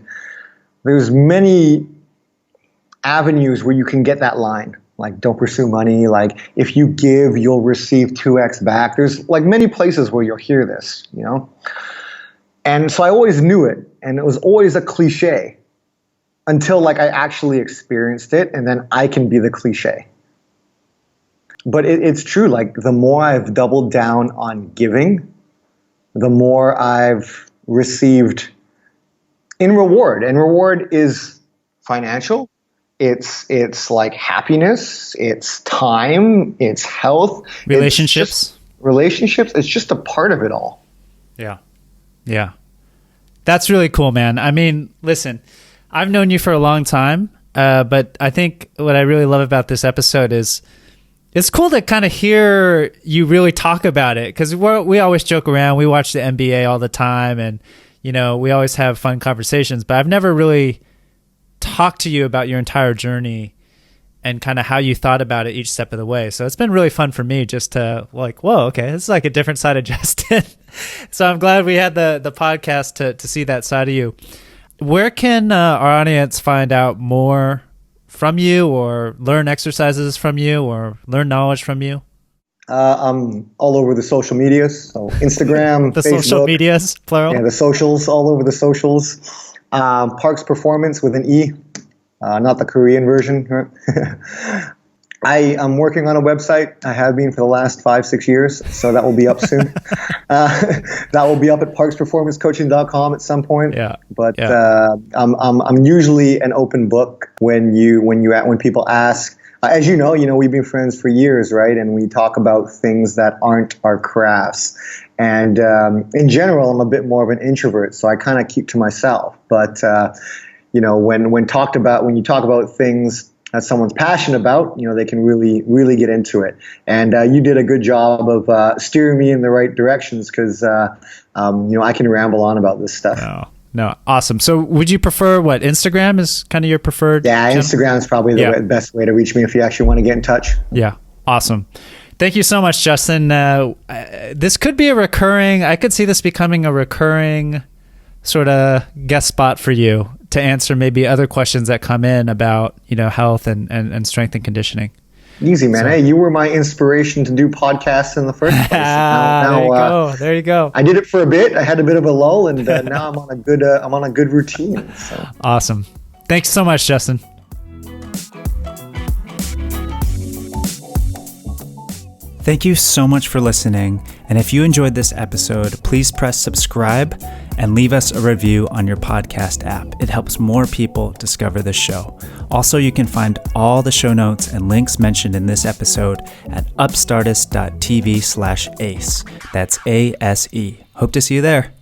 there's many avenues where you can get that line. Like don't pursue money. Like if you give, you'll receive 2x back. There's like many places where you'll hear this, And so I always knew it, and it was always a cliche until like I actually experienced it, and then I can be the cliche. But it's true, like the more I've doubled down on giving, the more I've received in reward. And reward is financial. It's like happiness, it's time, it's health. Relationships. It's just a part of it all. Yeah. Yeah. That's really cool, man. I mean, listen, I've known you for a long time, but I think what I really love about this episode is it's cool to kind of hear you really talk about it, because we always joke around. We watch the NBA all the time, and, you know, we always have fun conversations, but I've never really talked to you about your entire journey and kind of how you thought about it each step of the way. So it's been really fun for me just to like, whoa, okay, this is like a different side of Justin. So I'm glad we had the podcast to see that side of you. Where can our audience find out more from you, or learn exercises from you, or learn knowledge from you? I'm all over the social medias, so Instagram, the Facebook, social medias, plural. Yeah, the socials, all over the socials. Parks Performance with an E, not the Korean version. I am working on a website. I have been for the last 5-6 years, so that will be up soon. That will be up at parksperformancecoaching.com at some point. Yeah. But yeah. I'm usually an open book when people ask. As you know, we've been friends for years, right? And we talk about things that aren't our crafts. And in general, I'm a bit more of an introvert, so I kind of keep to myself. But when you talk about things that someone's passionate about, they can really, really get into it. And you did a good job of steering me in the right directions, because I can ramble on about this stuff. No, awesome. So would you prefer Instagram is kind of your preferred? Yeah, channel? Instagram is probably the best way to reach me if you actually want to get in touch. Yeah, awesome. Thank you so much, Justin. This could be I could see this becoming a recurring sort of guest spot for you to answer maybe other questions that come in about, health and strength and conditioning. Easy, man. So, hey, you were my inspiration to do podcasts in the first place. There you go. I did it for a bit. I had a bit of a lull, and now I'm on a good routine. So. Awesome. Thanks so much, Justin. Thank you so much for listening. And if you enjoyed this episode, please press subscribe and leave us a review on your podcast app. It helps more people discover the show. Also, you can find all the show notes and links mentioned in this episode at upstartist.tv/ACE. That's ASE. Hope to see you there.